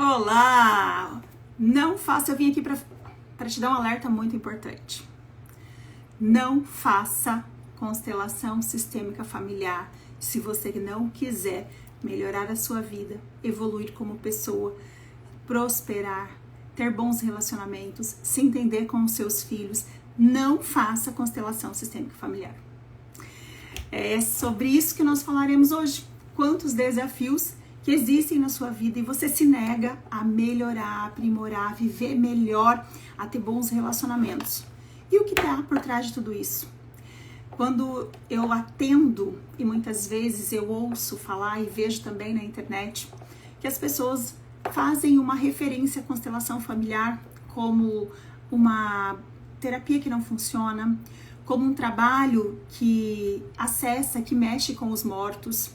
Olá! Não faça, eu vim aqui para te dar um alerta muito importante. Não faça constelação sistêmica familiar se você não quiser melhorar a sua vida, evoluir como pessoa, prosperar, ter bons relacionamentos, se entender com os seus filhos. Não faça constelação sistêmica familiar. É sobre isso que nós falaremos hoje. Quantos desafios que existem na sua vida e você se nega a melhorar, aprimorar, viver melhor, a ter bons relacionamentos. E o que está por trás de tudo isso? Quando eu atendo, e muitas vezes eu ouço falar e vejo também na internet, que as pessoas fazem uma referência à constelação familiar como uma terapia que não funciona, como um trabalho que acessa, que mexe com os mortos.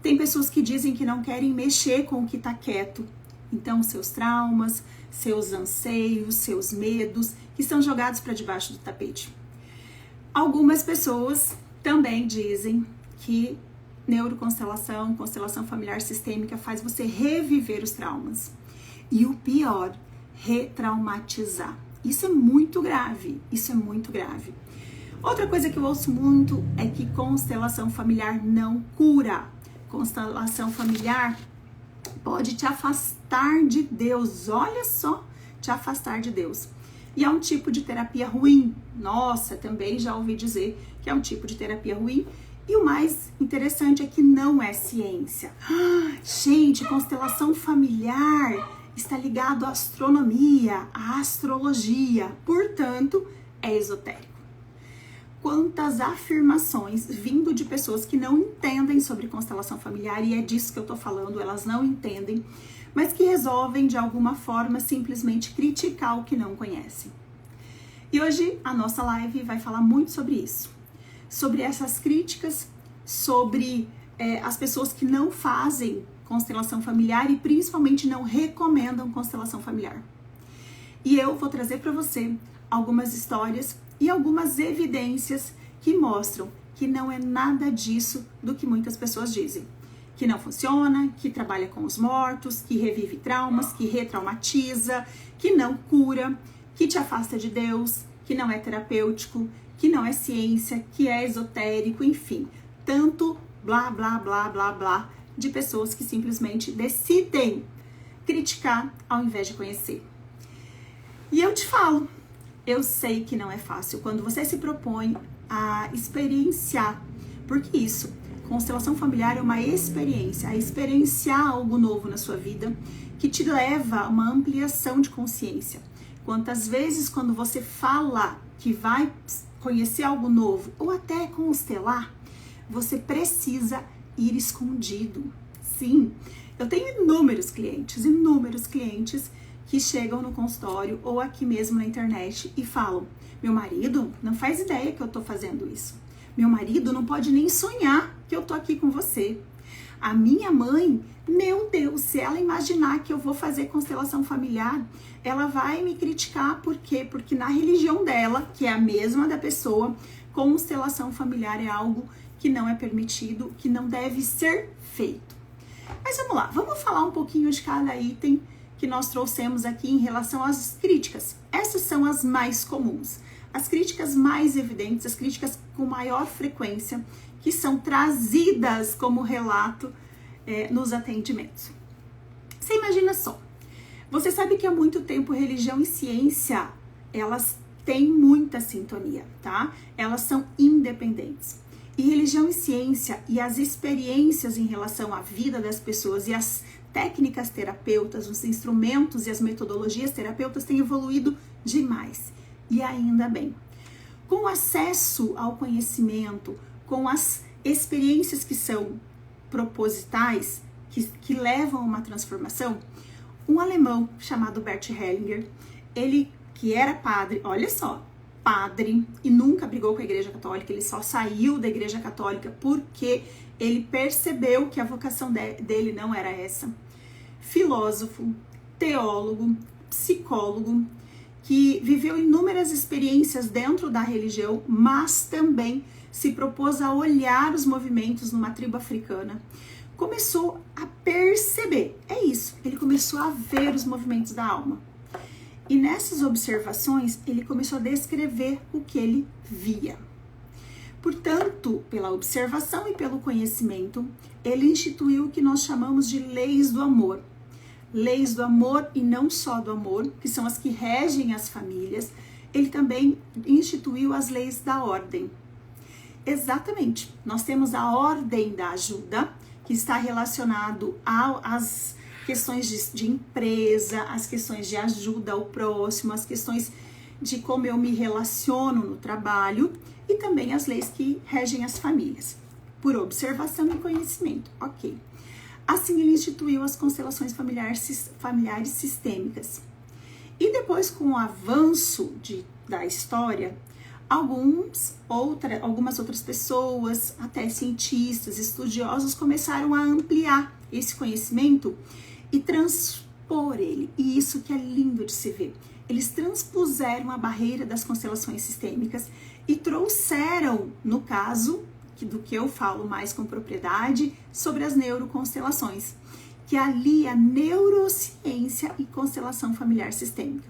Tem pessoas que dizem que não querem mexer com o que está quieto. Então, seus traumas, seus anseios, seus medos, que são jogados para debaixo do tapete. Algumas pessoas também dizem que neuroconstelação, constelação familiar sistêmica faz você reviver os traumas. E o pior, retraumatizar. Isso é muito grave, isso é muito grave. Outra coisa que eu ouço muito é que constelação familiar não cura. Constelação familiar pode te afastar de Deus, olha só, te afastar de Deus. E é um tipo de terapia ruim. Nossa, também já ouvi dizer que é um tipo de terapia ruim. E o mais interessante é que não é ciência. Gente, constelação familiar está ligado à astronomia, à astrologia, portanto, é esotérico. Quantas afirmações vindo de pessoas que não entendem sobre constelação familiar, e é disso que eu tô falando, elas não entendem, mas que resolvem de alguma forma simplesmente criticar o que não conhecem. E hoje a nossa live vai falar muito sobre isso, sobre essas críticas, sobre as pessoas que não fazem constelação familiar e principalmente não recomendam constelação familiar. E eu vou trazer para você algumas histórias e algumas evidências que mostram que não é nada disso do que muitas pessoas dizem. Que não funciona, que trabalha com os mortos, que revive traumas, que retraumatiza, que não cura, que te afasta de Deus, que não é terapêutico, que não é ciência, que é esotérico, enfim. Tanto blá, blá, blá, blá, blá de pessoas que simplesmente decidem criticar ao invés de conhecer. E eu te falo, eu sei que não é fácil quando você se propõe a experienciar, porque isso, constelação familiar é uma experiência, a experienciar algo novo na sua vida que te leva a uma ampliação de consciência. Quantas vezes quando você fala que vai conhecer algo novo ou até constelar, você precisa ir escondido. Sim, eu tenho inúmeros clientes que chegam no consultório ou aqui mesmo na internet e falam: meu marido não faz ideia que eu tô fazendo isso. Meu marido não pode nem sonhar que eu tô aqui com você. A minha mãe, meu Deus, se ela imaginar que eu vou fazer constelação familiar, ela vai me criticar. Por quê? Porque na religião dela, que é a mesma da pessoa, constelação familiar é algo que não é permitido, que não deve ser feito. Mas vamos lá, vamos falar um pouquinho de cada item que nós trouxemos aqui em relação às críticas. Essas são as mais comuns, as críticas mais evidentes, as críticas com maior frequência, que são trazidas como relato nos atendimentos. Você imagina só, você sabe que há muito tempo religião e ciência, elas têm muita sintonia, tá? Elas são independentes. E religião e ciência e as experiências em relação à vida das pessoas e as técnicas terapeutas, os instrumentos e as metodologias terapeutas têm evoluído demais. E ainda bem. Com acesso ao conhecimento, com as experiências que são propositais, que levam a uma transformação, um alemão chamado Bert Hellinger, ele que era padre, olha só, padre e nunca brigou com a Igreja Católica, ele só saiu da Igreja Católica porque ele percebeu que a vocação dele não era essa. Filósofo, teólogo, psicólogo, que viveu inúmeras experiências dentro da religião, mas também se propôs a olhar os movimentos numa tribo africana. Começou a perceber. É isso, ele começou a ver os movimentos da alma. E nessas observações, ele começou a descrever o que ele via. Portanto, pela observação e pelo conhecimento, ele instituiu o que nós chamamos de leis do amor. Leis do amor e não só do amor, que são as que regem as famílias. Ele também instituiu as leis da ordem. Exatamente, nós temos a ordem da ajuda, que está relacionado às questões de empresa, as questões de ajuda ao próximo, as questões de como eu me relaciono no trabalho e também as leis que regem as famílias, por observação e conhecimento, ok. Assim ele instituiu as constelações familiares sistêmicas. E depois, com o avanço da história, algumas outras pessoas, até cientistas, estudiosos, começaram a ampliar esse conhecimento e transpor ele. E isso que é lindo de se ver. Eles transpuseram a barreira das constelações sistêmicas e trouxeram, no caso, do que eu falo mais com propriedade, sobre as neuroconstelações, que alia neurociência e constelação familiar sistêmica.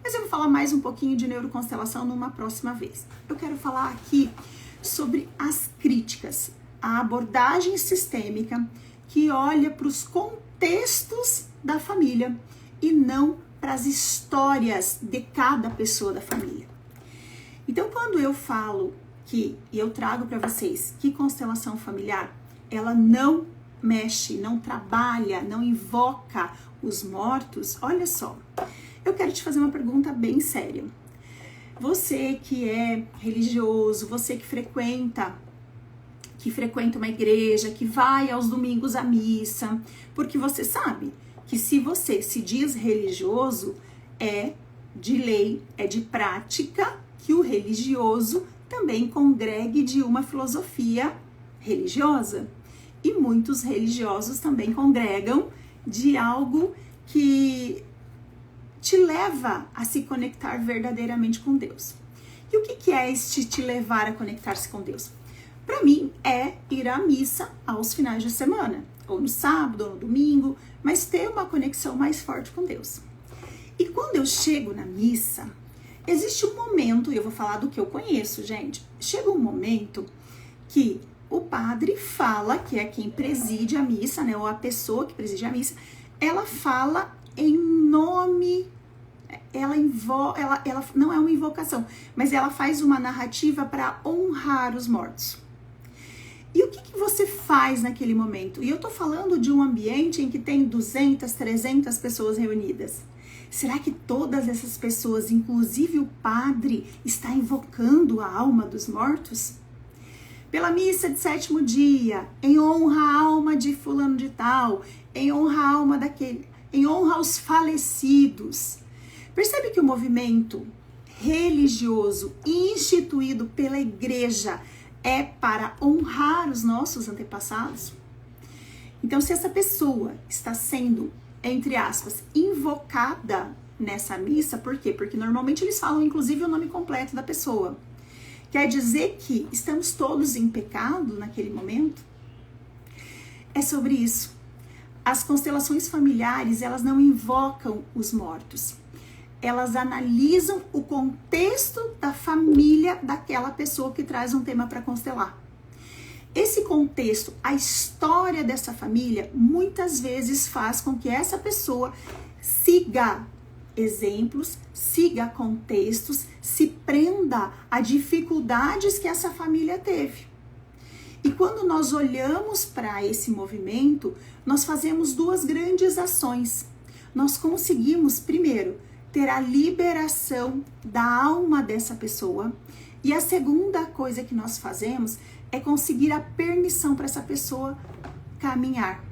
Mas eu vou falar mais um pouquinho de neuroconstelação numa próxima vez. Eu quero falar aqui sobre as críticas, a abordagem sistêmica que olha para os contextos da família e não para as histórias de cada pessoa da família. Então, quando eu falo e eu trago para vocês que constelação familiar, ela não mexe, não trabalha, não invoca os mortos, olha só, eu quero te fazer uma pergunta bem séria. Você que é religioso, você que frequenta uma igreja, que vai aos domingos à missa, porque você sabe que se você se diz religioso, é de lei, é de prática que o religioso também congregue de uma filosofia religiosa. E muitos religiosos também congregam de algo que te leva a se conectar verdadeiramente com Deus. E o que é este te levar a conectar-se com Deus? Para mim é ir à missa aos finais de semana, ou no sábado, ou no domingo, mas ter uma conexão mais forte com Deus. E quando eu chego na missa, existe um momento, e eu vou falar do que eu conheço, gente. Chega um momento que o padre fala, que é quem preside a missa, né, ou a pessoa que preside a missa, ela fala em nome, ela não é uma invocação, mas ela faz uma narrativa para honrar os mortos. E o que você faz naquele momento? E eu tô falando de um ambiente em que tem 200, 300 pessoas reunidas. Será que todas essas pessoas, inclusive o padre, está invocando a alma dos mortos? Pela missa de 7º dia, em honra à alma de fulano de tal, em honra à alma daquele, em honra aos falecidos. Percebe que o movimento religioso instituído pela igreja é para honrar os nossos antepassados? Então, se essa pessoa está sendo, entre aspas, invocada nessa missa, por quê? Porque normalmente eles falam, inclusive, o nome completo da pessoa. Quer dizer que estamos todos em pecado naquele momento? É sobre isso. As constelações familiares, elas não invocam os mortos. Elas analisam o contexto da família daquela pessoa que traz um tema para constelar. Esse contexto, a história dessa família, muitas vezes faz com que essa pessoa siga exemplos, siga contextos, se prenda a dificuldades que essa família teve. E quando nós olhamos para esse movimento, nós fazemos duas grandes ações. Nós conseguimos, primeiro, ter a liberação da alma dessa pessoa. E a segunda coisa que nós fazemos é conseguir a permissão para essa pessoa caminhar.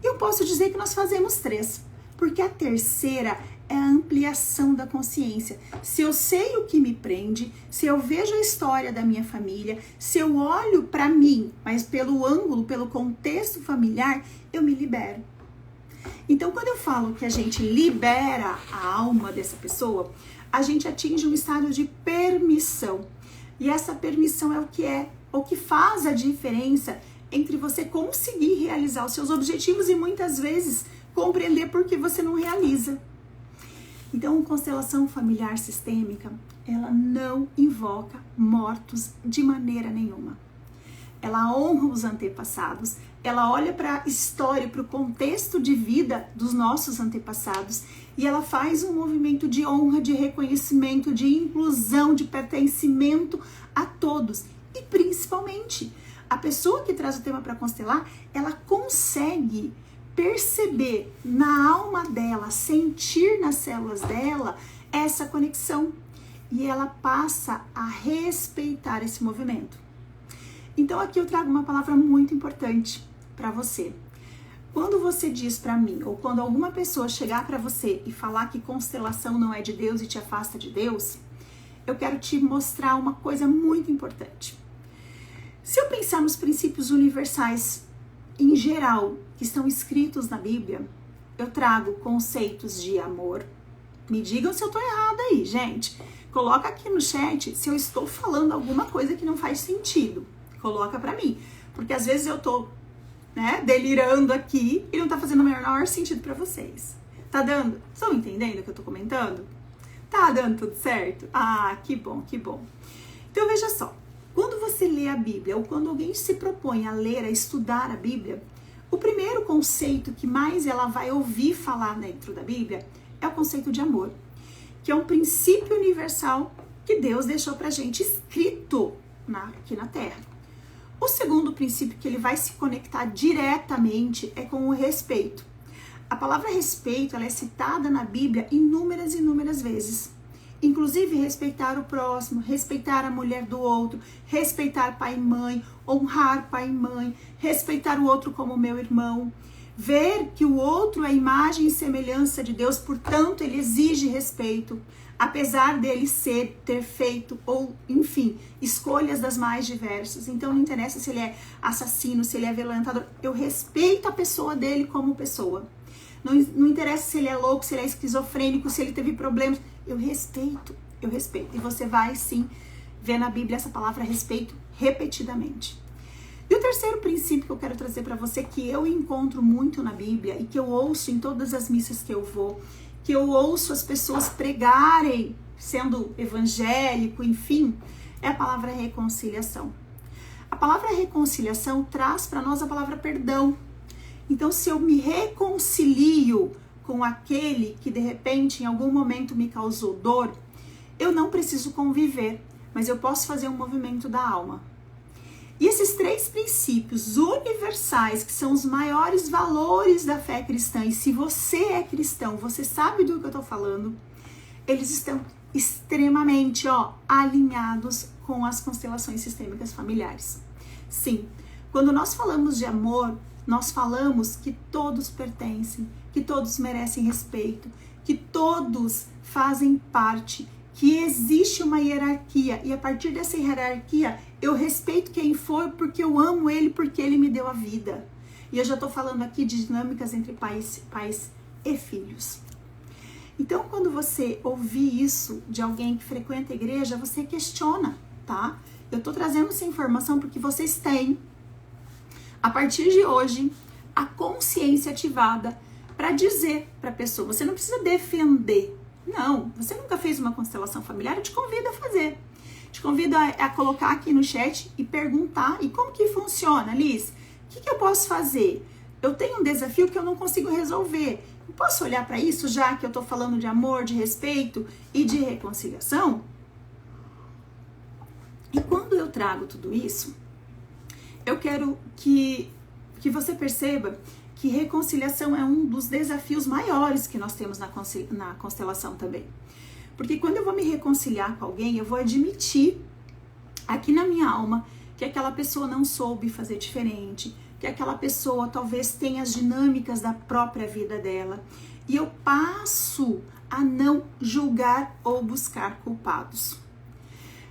Eu posso dizer que nós fazemos 3, porque a terceira é a ampliação da consciência. Se eu sei o que me prende, se eu vejo a história da minha família, se eu olho para mim, mas pelo ângulo, pelo contexto familiar, eu me libero. Então, quando eu falo que a gente libera a alma dessa pessoa, a gente atinge um estado de permissão. E essa permissão é o que faz a diferença entre você conseguir realizar os seus objetivos e muitas vezes compreender por que você não realiza. Então, constelação familiar sistêmica, ela não invoca mortos de maneira nenhuma. Ela honra os antepassados, ela olha para a história, para o contexto de vida dos nossos antepassados e ela faz um movimento de honra, de reconhecimento, de inclusão, de pertencimento a todos. E principalmente, a pessoa que traz o tema para constelar, ela consegue perceber na alma dela, sentir nas células dela essa conexão. E ela passa a respeitar esse movimento. Então aqui eu trago uma palavra muito importante para você. Quando você diz para mim, ou quando alguma pessoa chegar para você e falar que constelação não é de Deus e te afasta de Deus, eu quero te mostrar uma coisa muito importante. Se eu pensar nos princípios universais em geral que estão escritos na Bíblia, eu trago conceitos de amor. Me digam se eu tô errada aí, gente. Coloca aqui no chat se eu estou falando alguma coisa que não faz sentido. Coloca pra mim, porque às vezes eu tô, delirando aqui e não tá fazendo o menor sentido pra vocês. Tá dando? Estão entendendo o que eu tô comentando? Tá dando tudo certo? Ah, que bom, que bom. Então veja só, quando você lê a Bíblia ou quando alguém se propõe a ler, a estudar a Bíblia, o primeiro conceito que mais ela vai ouvir falar dentro da Bíblia é o conceito de amor, que é um princípio universal que Deus deixou pra gente escrito aqui na Terra. O segundo princípio que ele vai se conectar diretamente é com o respeito. A palavra respeito, ela é citada na Bíblia inúmeras vezes. Inclusive respeitar o próximo, respeitar a mulher do outro, respeitar pai e mãe, honrar pai e mãe, respeitar o outro como meu irmão. Ver que o outro é imagem e semelhança de Deus, portanto ele exige respeito. Apesar dele ter feito, ou enfim, escolhas das mais diversas. Então não interessa se ele é assassino, se ele é violentador, eu respeito a pessoa dele como pessoa. Não interessa se ele é louco, se ele é esquizofrênico, se ele teve problemas, eu respeito. E você vai sim ver na Bíblia essa palavra respeito repetidamente. E o terceiro princípio que eu quero trazer para você, que eu encontro muito na Bíblia e que eu ouço em todas as missas que eu vou, que eu ouço as pessoas pregarem, sendo evangélico, enfim, é a palavra reconciliação. A palavra reconciliação traz para nós a palavra perdão. Então, se eu me reconcilio com aquele que de repente em algum momento me causou dor, eu não preciso conviver, mas eu posso fazer um movimento da alma. E esses três princípios universais, que são os maiores valores da fé cristã, e se você é cristão, você sabe do que eu estou falando, eles estão extremamente alinhados com as constelações sistêmicas familiares. Sim, quando nós falamos de amor, nós falamos que todos pertencem, que todos merecem respeito, que todos fazem parte, que existe uma hierarquia e a partir dessa hierarquia eu respeito quem for porque eu amo ele, porque ele me deu a vida. E eu já estou falando aqui de dinâmicas entre pais e filhos. Então, quando você ouvir isso de alguém que frequenta a igreja, você questiona, tá? Eu estou trazendo essa informação porque vocês têm, a partir de hoje, a consciência ativada para dizer para a pessoa, você não precisa defender. Não, você nunca fez uma constelação familiar, eu te convido a fazer. Te convido a colocar aqui no chat e perguntar, e como que funciona, Liz? O que eu posso fazer? Eu tenho um desafio que eu não consigo resolver. Eu posso olhar para isso, já que eu estou falando de amor, de respeito e de reconciliação? E quando eu trago tudo isso, eu quero que você perceba que reconciliação é um dos desafios maiores que nós temos na constelação também. Porque quando eu vou me reconciliar com alguém, eu vou admitir aqui na minha alma que aquela pessoa não soube fazer diferente, que aquela pessoa talvez tenha as dinâmicas da própria vida dela. E eu passo a não julgar ou buscar culpados.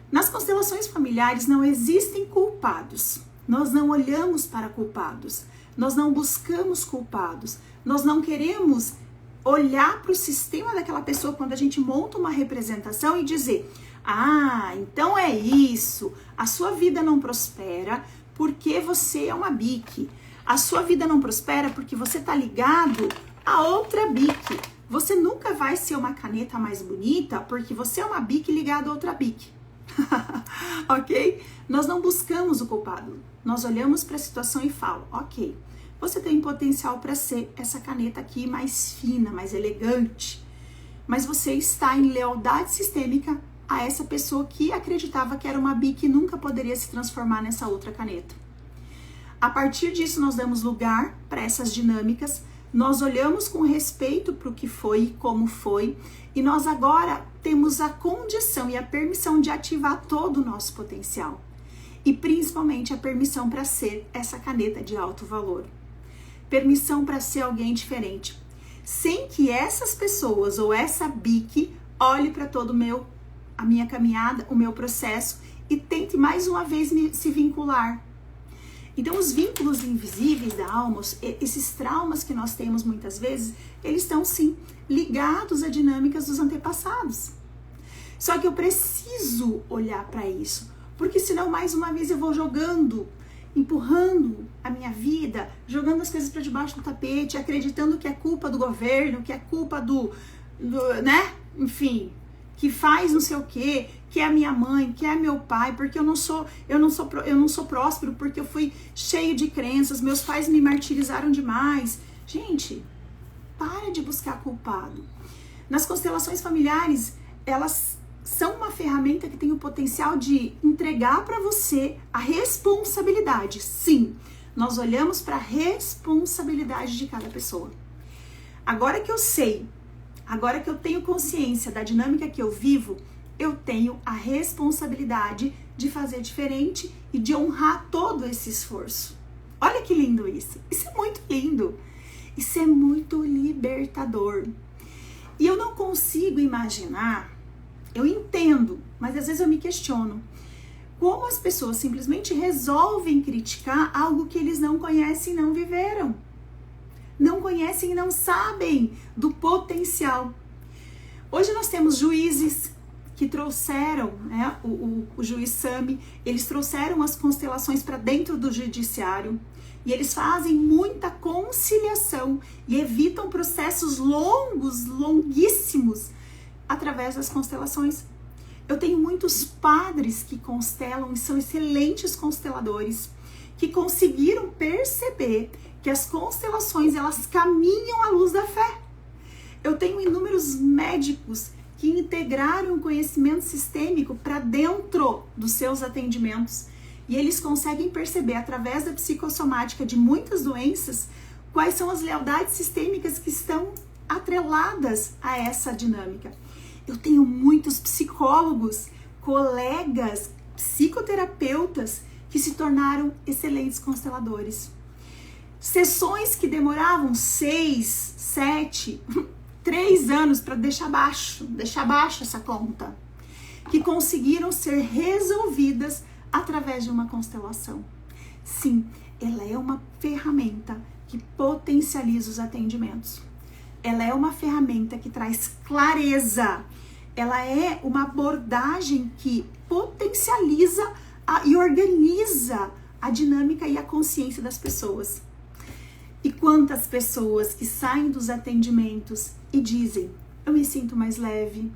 Nas constelações familiares não existem culpados. Nós não olhamos para culpados. Nós não buscamos culpados, nós não queremos olhar para o sistema daquela pessoa quando a gente monta uma representação e dizer, então é isso, a sua vida não prospera porque você é uma bique. A sua vida não prospera porque você tá ligado a outra bique. Você nunca vai ser uma caneta mais bonita porque você é uma bique ligada a outra bique. Ok? Nós não buscamos o culpado. Nós olhamos para a situação e falamos, ok, você tem potencial para ser essa caneta aqui mais fina, mais elegante, mas você está em lealdade sistêmica a essa pessoa que acreditava que era uma bique e nunca poderia se transformar nessa outra caneta. A partir disso, nós damos lugar para essas dinâmicas, nós olhamos com respeito para o que foi e como foi, e nós agora temos a condição e a permissão de ativar todo o nosso potencial. E principalmente a permissão para ser essa caneta de alto valor. Permissão para ser alguém diferente. Sem que essas pessoas ou essa bique olhe para todo a minha caminhada, o meu processo e tente mais uma vez se vincular. Então, os vínculos invisíveis da alma, esses traumas que nós temos muitas vezes, eles estão sim ligados a dinâmicas dos antepassados. Só que eu preciso olhar para isso, porque senão mais uma vez eu vou jogando, empurrando a minha vida, jogando as coisas para debaixo do tapete, acreditando que é culpa do governo, que é culpa né? Enfim, que faz não sei o quê, que é a minha mãe, que é meu pai, porque eu não sou próspero, porque eu fui cheio de crenças, meus pais me martirizaram demais. Gente, para de buscar culpado. Nas constelações familiares, elas são uma ferramenta que tem o potencial de entregar para você a responsabilidade. Sim, nós olhamos para a responsabilidade de cada pessoa. Agora que eu sei, agora que eu tenho consciência da dinâmica que eu vivo, eu tenho a responsabilidade de fazer diferente e de honrar todo esse esforço. Olha que lindo isso. Isso é muito lindo. Isso é muito libertador. E eu não consigo imaginar, eu entendo, mas às vezes eu me questiono, como as pessoas simplesmente resolvem criticar algo que eles não conhecem e não viveram. Não conhecem e não sabem do potencial. Hoje nós temos juízes que trouxeram, né, o juiz Sami, eles trouxeram as constelações para dentro do judiciário e eles fazem muita conciliação e evitam processos longuíssimos através das constelações. Eu tenho muitos padres que constelam e são excelentes consteladores, que conseguiram perceber que as constelações, elas caminham à luz da fé. Eu tenho inúmeros médicos que integraram o conhecimento sistêmico para dentro dos seus atendimentos e eles conseguem perceber através da psicossomática de muitas doenças quais são as lealdades sistêmicas que estão atreladas a essa dinâmica. Eu tenho muitos psicólogos, colegas, psicoterapeutas que se tornaram excelentes consteladores. Sessões que demoravam 6, 7, 3 anos para deixar baixo essa conta, que conseguiram ser resolvidas através de uma constelação. Sim, ela é uma ferramenta que potencializa os atendimentos. Ela é uma ferramenta que traz clareza. Ela é uma abordagem que potencializa e organiza a dinâmica e a consciência das pessoas. E quantas pessoas que saem dos atendimentos e dizem, eu me sinto mais leve,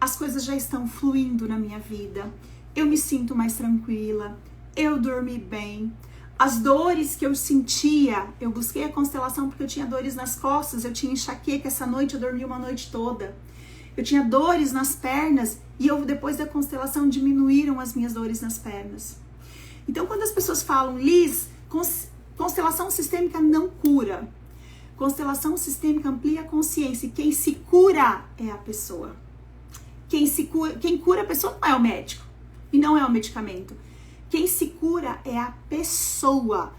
as coisas já estão fluindo na minha vida, eu me sinto mais tranquila, eu dormi bem, as dores que eu sentia, eu busquei a constelação porque eu tinha dores nas costas, eu tinha enxaqueca, essa noite eu dormi uma noite toda, eu tinha dores nas pernas e depois da constelação diminuíram as minhas dores nas pernas. Então quando as pessoas falam, Liz, constelação sistêmica não cura. Constelação sistêmica amplia a consciência e quem se cura é a pessoa. Quem cura a pessoa não é o médico e não é o medicamento. Quem se cura é a pessoa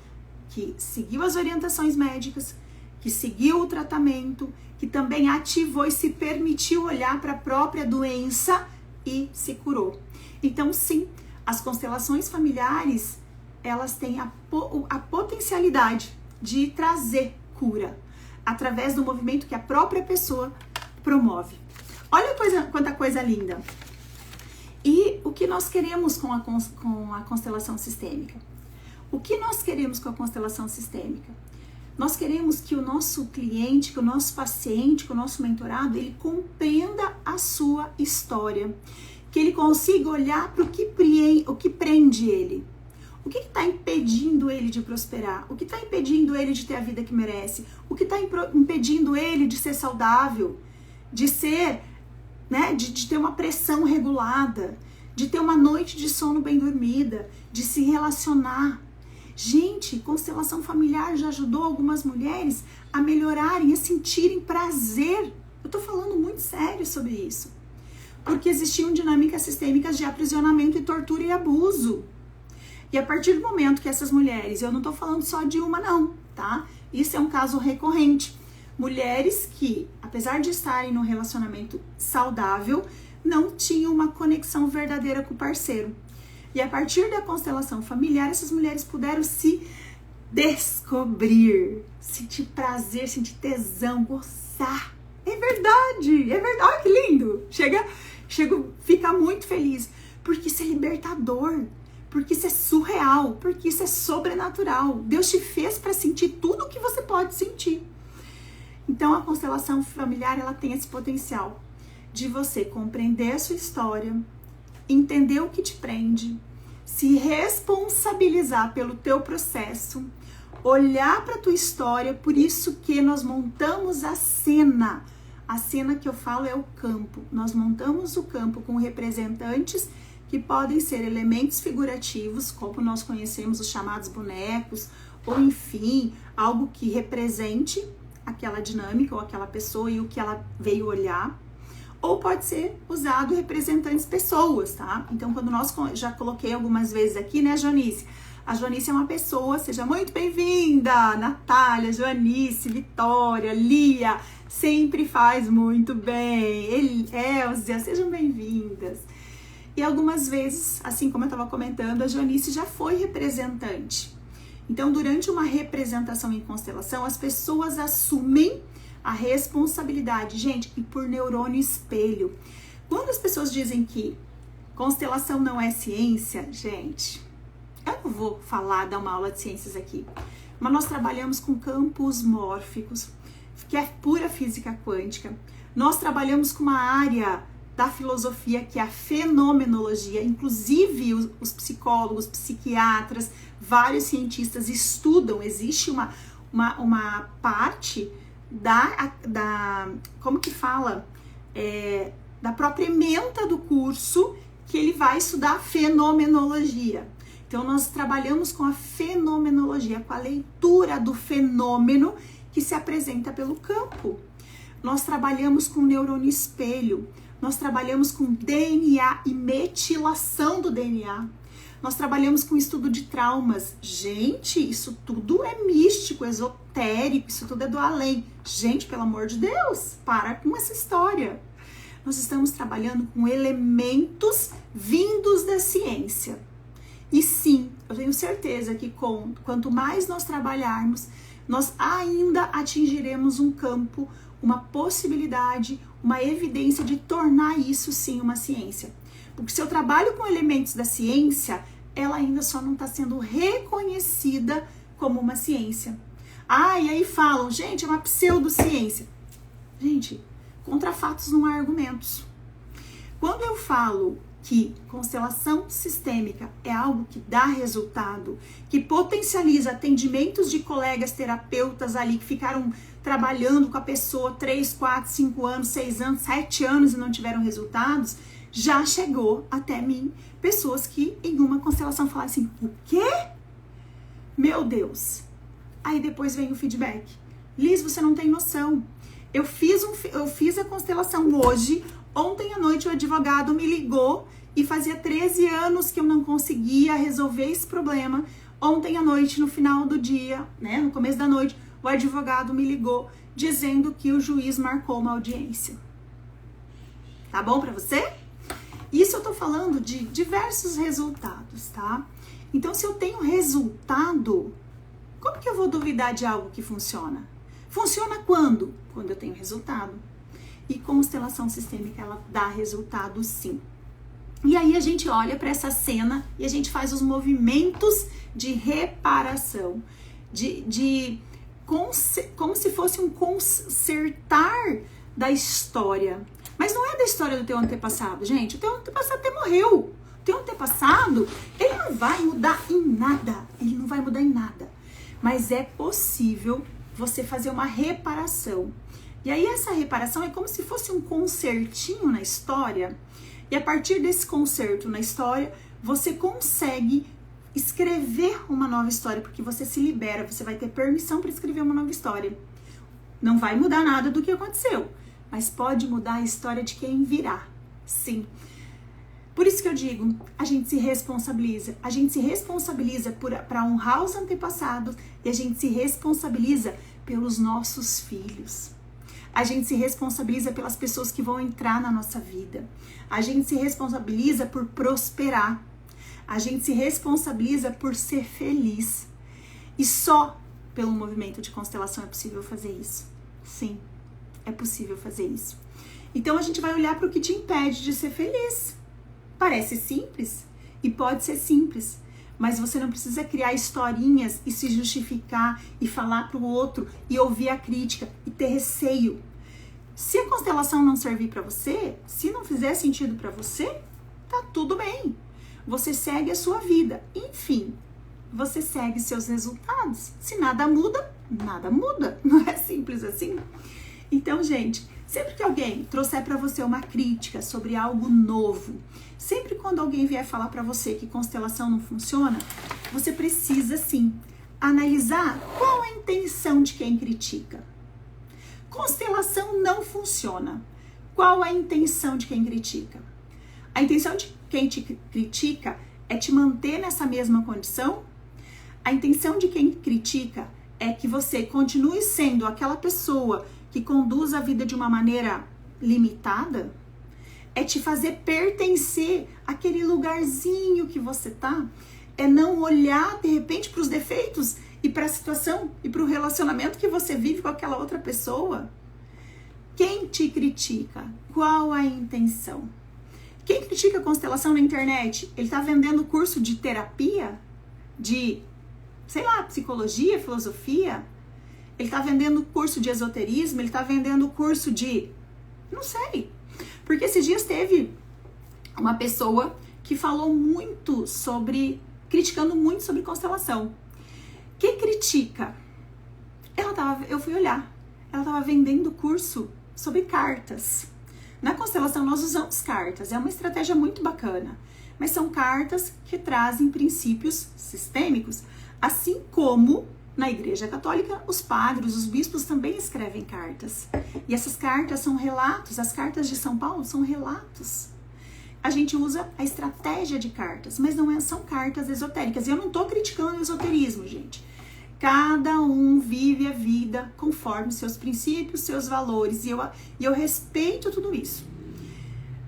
que seguiu as orientações médicas, que seguiu o tratamento, que também ativou e se permitiu olhar para a própria doença e se curou. Então, sim, as constelações familiares, elas têm a potencialidade de trazer cura através do movimento que a própria pessoa promove. Olha quanta coisa linda. E o que nós queremos com a constelação sistêmica? O que nós queremos com a constelação sistêmica? Nós queremos que o nosso cliente, que o nosso paciente, que o nosso mentorado, ele compreenda a sua história, que ele consiga olhar para o que prende ele. O que está impedindo ele de prosperar? O que está impedindo ele de ter a vida que merece? O que está impedindo ele de ser saudável? De ser, né, de ter uma pressão regulada? De ter uma noite de sono bem dormida? De se relacionar? Gente, constelação familiar já ajudou algumas mulheres a melhorarem, a sentirem prazer. Eu tô falando muito sério sobre isso. Porque existiam dinâmicas sistêmicas de aprisionamento e tortura e abuso. E a partir do momento que essas mulheres, eu não tô falando só de uma não, tá? Isso é um caso recorrente. Mulheres que, apesar de estarem num relacionamento saudável, não tinham uma conexão verdadeira com o parceiro. E a partir da constelação familiar, essas mulheres puderam se descobrir, sentir prazer, sentir tesão, gozar. É verdade. Olha que lindo. Fica muito feliz, porque isso é libertador, porque isso é surreal, porque isso é sobrenatural. Deus te fez para sentir tudo o que você pode sentir. Então a constelação familiar, ela tem esse potencial de você compreender a sua história, entender o que te prende, se responsabilizar pelo teu processo, olhar para a tua história. Por isso que nós montamos a cena. A cena que eu falo é o campo. Nós montamos o campo com representantes que podem ser elementos figurativos, como nós conhecemos os chamados bonecos, ou enfim, algo que represente aquela dinâmica ou aquela pessoa e o que ela veio olhar. Ou pode ser usado representantes pessoas, tá? Então, quando já coloquei algumas vezes aqui, né, Joanice? A Joanice é uma pessoa, seja muito bem-vinda! Natália, Joanice, Vitória, Lia, sempre faz muito bem. Elzia, sejam bem-vindas. E algumas vezes, assim como eu estava comentando, a Joanice já foi representante. Então, durante uma representação em constelação, as pessoas assumem a responsabilidade, gente, e por neurônio espelho. Quando as pessoas dizem que constelação não é ciência, gente, eu não vou dar uma aula de ciências aqui, mas nós trabalhamos com campos mórficos, que é pura física quântica. Nós trabalhamos com uma área da filosofia que é a fenomenologia, inclusive os psicólogos, psiquiatras, vários cientistas estudam, existe uma parte como que fala? Da própria ementa do curso que ele vai estudar fenomenologia. Então, nós trabalhamos com a fenomenologia, com a leitura do fenômeno que se apresenta pelo campo. Nós trabalhamos com neurônio espelho, nós trabalhamos com DNA e metilação do DNA. Nós trabalhamos com estudo de traumas. Gente, isso tudo é místico, esotérico, isso tudo é do além. Gente, pelo amor de Deus, para com essa história. Nós estamos trabalhando com elementos vindos da ciência. E sim, eu tenho certeza que quanto mais nós trabalharmos, nós ainda atingiremos um campo, uma possibilidade, uma evidência de tornar isso sim uma ciência. Porque se eu trabalho com elementos da ciência, ela ainda só não está sendo reconhecida como uma ciência. E aí falam, gente, é uma pseudociência. Gente, contra fatos não há argumentos. Quando eu falo que constelação sistêmica é algo que dá resultado, que potencializa atendimentos de colegas terapeutas ali que ficaram trabalhando com a pessoa 3, 4, 5 anos, 6 anos, 7 anos e não tiveram resultados, já chegou até mim pessoas que em uma constelação falaram assim, o quê? Meu Deus! Aí depois vem o feedback. Liz, você não tem noção. Eu fiz a constelação hoje, ontem à noite o advogado me ligou e fazia 13 anos que eu não conseguia resolver esse problema. Ontem à noite, no final do dia, né, no começo da noite, o advogado me ligou dizendo que o juiz marcou uma audiência. Tá bom pra você? Isso eu tô falando de diversos resultados, tá? Então, se eu tenho resultado, como que eu vou duvidar de algo que funciona? Funciona quando? Quando eu tenho resultado. E constelação sistêmica, ela dá resultado sim. E aí a gente olha para essa cena e a gente faz os movimentos de reparação, como se fosse um consertar da história. Mas não é da história do teu antepassado, gente. O teu antepassado até morreu. O teu antepassado, ele não vai mudar em nada. Ele não vai mudar em nada. Mas é possível você fazer uma reparação. E aí essa reparação é como se fosse um concertinho na história. E a partir desse concerto na história, você consegue escrever uma nova história, porque você se libera, você vai ter permissão para escrever uma nova história. Não vai mudar nada do que aconteceu, mas pode mudar a história de quem virá. Sim. Por isso que eu digo, a gente se responsabiliza. A gente se responsabiliza para honrar os antepassados e a gente se responsabiliza pelos nossos filhos. A gente se responsabiliza pelas pessoas que vão entrar na nossa vida. A gente se responsabiliza por prosperar. A gente se responsabiliza por ser feliz. E só pelo movimento de constelação é possível fazer isso. Sim, é possível fazer isso. Então a gente vai olhar para o que te impede de ser feliz. Parece simples e pode ser simples, mas você não precisa criar historinhas e se justificar e falar para o outro e ouvir a crítica e ter receio. Se a constelação não servir para você, se não fizer sentido para você, tá tudo bem. Você segue a sua vida. Enfim, você segue seus resultados. Se nada muda, nada muda. Não é simples assim? Então, gente, sempre que alguém trouxer para você uma crítica sobre algo novo, sempre quando alguém vier falar para você que constelação não funciona, você precisa sim analisar qual a intenção de quem critica. Constelação não funciona. Qual a intenção de quem critica? A intenção de quem te critica é te manter nessa mesma condição? A intenção de quem critica é que você continue sendo aquela pessoa que conduz a vida de uma maneira limitada? É te fazer pertencer àquele lugarzinho que você tá? É não olhar de repente para os defeitos e para a situação e para o relacionamento que você vive com aquela outra pessoa? Quem te critica? Qual a intenção? Quem critica a constelação na internet, ele tá vendendo curso de terapia? De, sei lá, psicologia, filosofia? Ele tá vendendo curso de esoterismo? Ele tá vendendo curso de... não sei. Porque esses dias teve uma pessoa que falou muito sobre... criticando muito sobre constelação. Quem critica? Eu fui olhar. Ela tava vendendo curso sobre cartas. Na constelação nós usamos cartas, é uma estratégia muito bacana, mas são cartas que trazem princípios sistêmicos, assim como na Igreja Católica os padres, os bispos também escrevem cartas. E essas cartas são relatos, as cartas de São Paulo são relatos. A gente usa a estratégia de cartas, mas não são cartas esotéricas. E eu não estou criticando o esoterismo, gente. Cada um vive a vida conforme seus princípios, seus valores, e eu respeito tudo isso.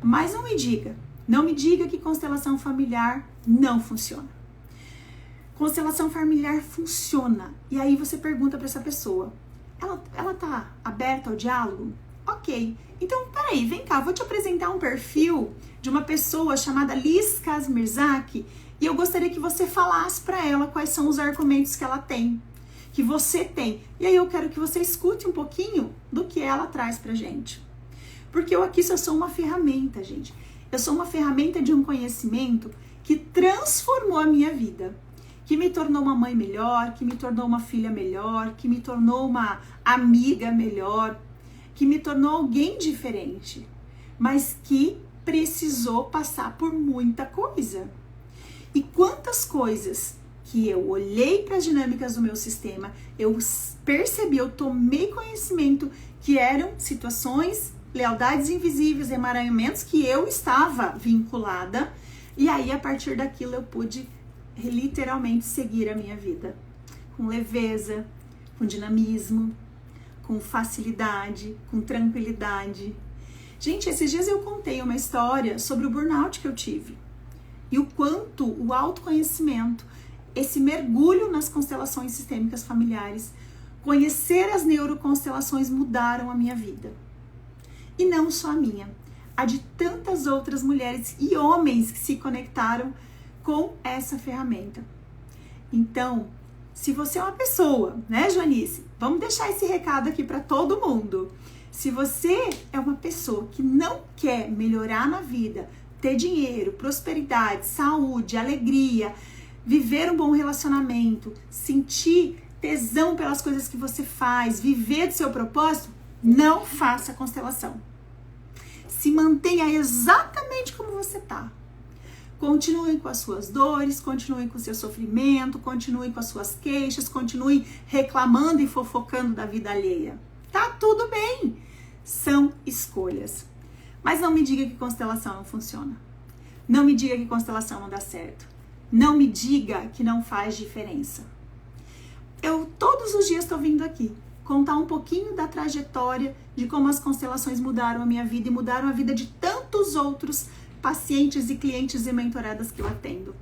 Mas não me diga que constelação familiar não funciona. Constelação familiar funciona. E aí você pergunta para essa pessoa, ela tá aberta ao diálogo? Ok. Então, peraí, vem cá, vou te apresentar um perfil de uma pessoa chamada Liz Kazmierzak, e eu gostaria que você falasse para ela quais são os argumentos que ela tem, que você tem. E aí eu quero que você escute um pouquinho do que ela traz pra gente. Porque eu aqui só sou uma ferramenta, gente. Eu sou uma ferramenta de um conhecimento que transformou a minha vida, que me tornou uma mãe melhor, que me tornou uma filha melhor, que me tornou uma amiga melhor, que me tornou alguém diferente, mas que precisou passar por muita coisa. E quantas coisas que eu olhei para as dinâmicas do meu sistema, eu percebi, eu tomei conhecimento que eram situações, lealdades invisíveis, emaranhamentos que eu estava vinculada, e aí a partir daquilo eu pude literalmente seguir a minha vida com leveza, com dinamismo, com facilidade, com tranquilidade. Gente, esses dias eu contei uma história sobre o burnout que eu tive. E o quanto o autoconhecimento, esse mergulho nas constelações sistêmicas familiares, conhecer as neuroconstelações mudaram a minha vida. E não só a minha, a de tantas outras mulheres e homens que se conectaram com essa ferramenta. Então, se você é uma pessoa, né, Joanice? Vamos deixar esse recado aqui para todo mundo. Se você é uma pessoa que não quer melhorar na vida, ter dinheiro, prosperidade, saúde, alegria, viver um bom relacionamento, sentir tesão pelas coisas que você faz, viver do seu propósito, não faça constelação. Se mantenha exatamente como você tá. Continue com as suas dores, continue com o seu sofrimento, continue com as suas queixas, continue reclamando e fofocando da vida alheia. Tá tudo bem. São escolhas. Mas não me diga que constelação não funciona. Não me diga que constelação não dá certo. Não me diga que não faz diferença. Eu todos os dias estou vindo aqui contar um pouquinho da trajetória de como as constelações mudaram a minha vida e mudaram a vida de tantos outros pacientes e clientes e mentoradas que eu atendo.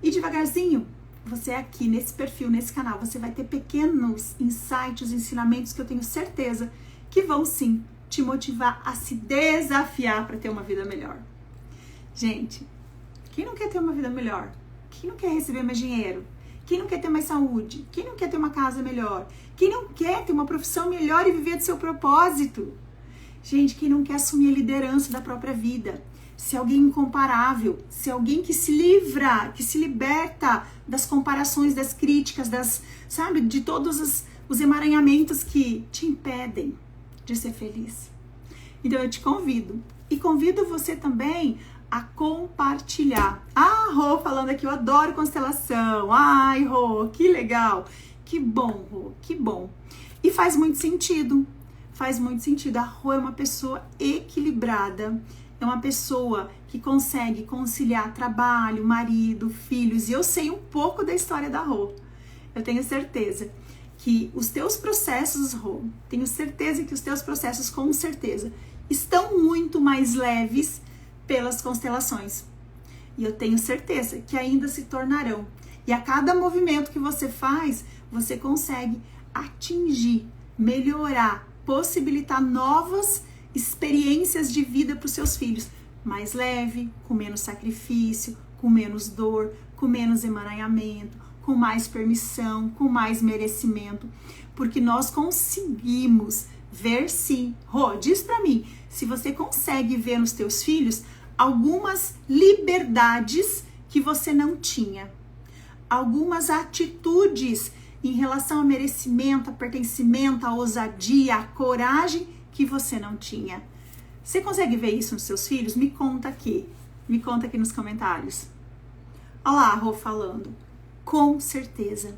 E devagarzinho, você aqui nesse perfil, nesse canal, você vai ter pequenos insights, ensinamentos que eu tenho certeza que vão sim te motivar a se desafiar para ter uma vida melhor. Gente, quem não quer ter uma vida melhor? Quem não quer receber mais dinheiro? Quem não quer ter mais saúde? Quem não quer ter uma casa melhor? Quem não quer ter uma profissão melhor e viver do seu propósito? Gente, quem não quer assumir a liderança da própria vida? Ser alguém incomparável, ser alguém que se livra, que se liberta das comparações, das críticas, sabe, de todos os emaranhamentos que te impedem de ser feliz. Então eu te convido e convido você também a compartilhar. Ah, Rô, falando aqui, eu adoro constelação. Ai, Rô, que legal. Que bom, Rô, que bom. E faz muito sentido. Faz muito sentido. A Rô é uma pessoa equilibrada. É uma pessoa que consegue conciliar trabalho, marido, filhos. E eu sei um pouco da história da Rô. Eu tenho certeza que os teus processos, Rô, tenho certeza que os teus processos, com certeza, estão muito mais leves pelas constelações. E eu tenho certeza que ainda se tornarão. E a cada movimento que você faz, você consegue atingir, melhorar, possibilitar novas experiências de vida para os seus filhos. Mais leve, com menos sacrifício, com menos dor, com menos emaranhamento, com mais permissão, com mais merecimento. Porque nós conseguimos ver sim. Rô, diz pra mim, se você consegue ver nos teus filhos algumas liberdades que você não tinha. Algumas atitudes em relação a merecimento, a pertencimento, a ousadia, a coragem que você não tinha. Você consegue ver isso nos seus filhos? Me conta aqui. Me conta aqui nos comentários. Olha lá a Rô falando. Com certeza.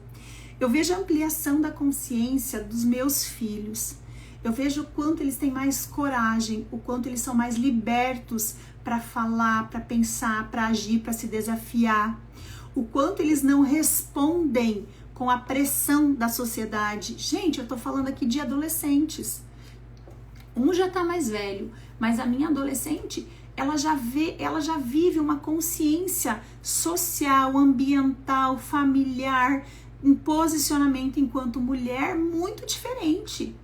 Eu vejo a ampliação da consciência dos meus filhos. Eu vejo o quanto eles têm mais coragem, o quanto eles são mais libertos para falar, para pensar, para agir, para se desafiar. O quanto eles não respondem com a pressão da sociedade. Gente, eu tô falando aqui de adolescentes. Um já tá mais velho, mas a minha adolescente, ela já vive uma consciência social, ambiental, familiar, um posicionamento enquanto mulher muito diferente.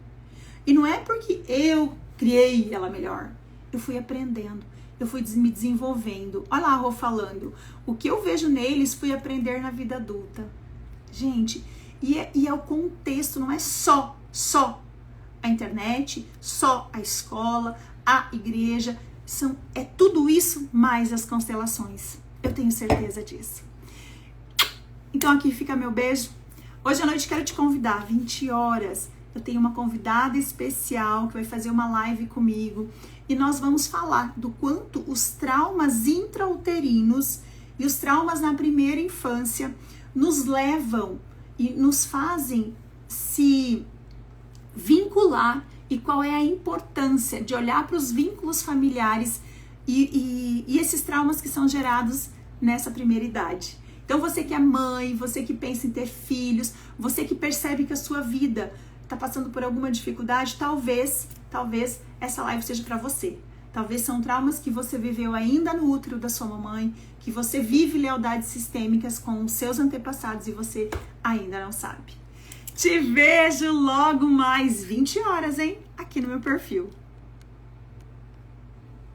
E não é porque eu criei ela melhor. Eu fui aprendendo, eu fui me desenvolvendo. Olha lá a Rô falando. O que eu vejo neles fui aprender na vida adulta. Gente, e é o contexto, não é só a internet, só a escola, a igreja. É tudo isso mais as constelações. Eu tenho certeza disso. Então aqui fica meu beijo. Hoje à noite quero te convidar, 20 horas. Eu tenho uma convidada especial que vai fazer uma live comigo. E nós vamos falar do quanto os traumas intrauterinos e os traumas na primeira infância nos levam e nos fazem se vincular e qual é a importância de olhar para os vínculos familiares e esses traumas que são gerados nessa primeira idade. Então você que é mãe, você que pensa em ter filhos, você que percebe que a sua vida está passando por alguma dificuldade, talvez essa live seja para você. Talvez são traumas que você viveu ainda no útero da sua mamãe, que você vive lealdades sistêmicas com os seus antepassados e você ainda não sabe. Te vejo logo mais 20 horas, hein? Aqui no meu perfil.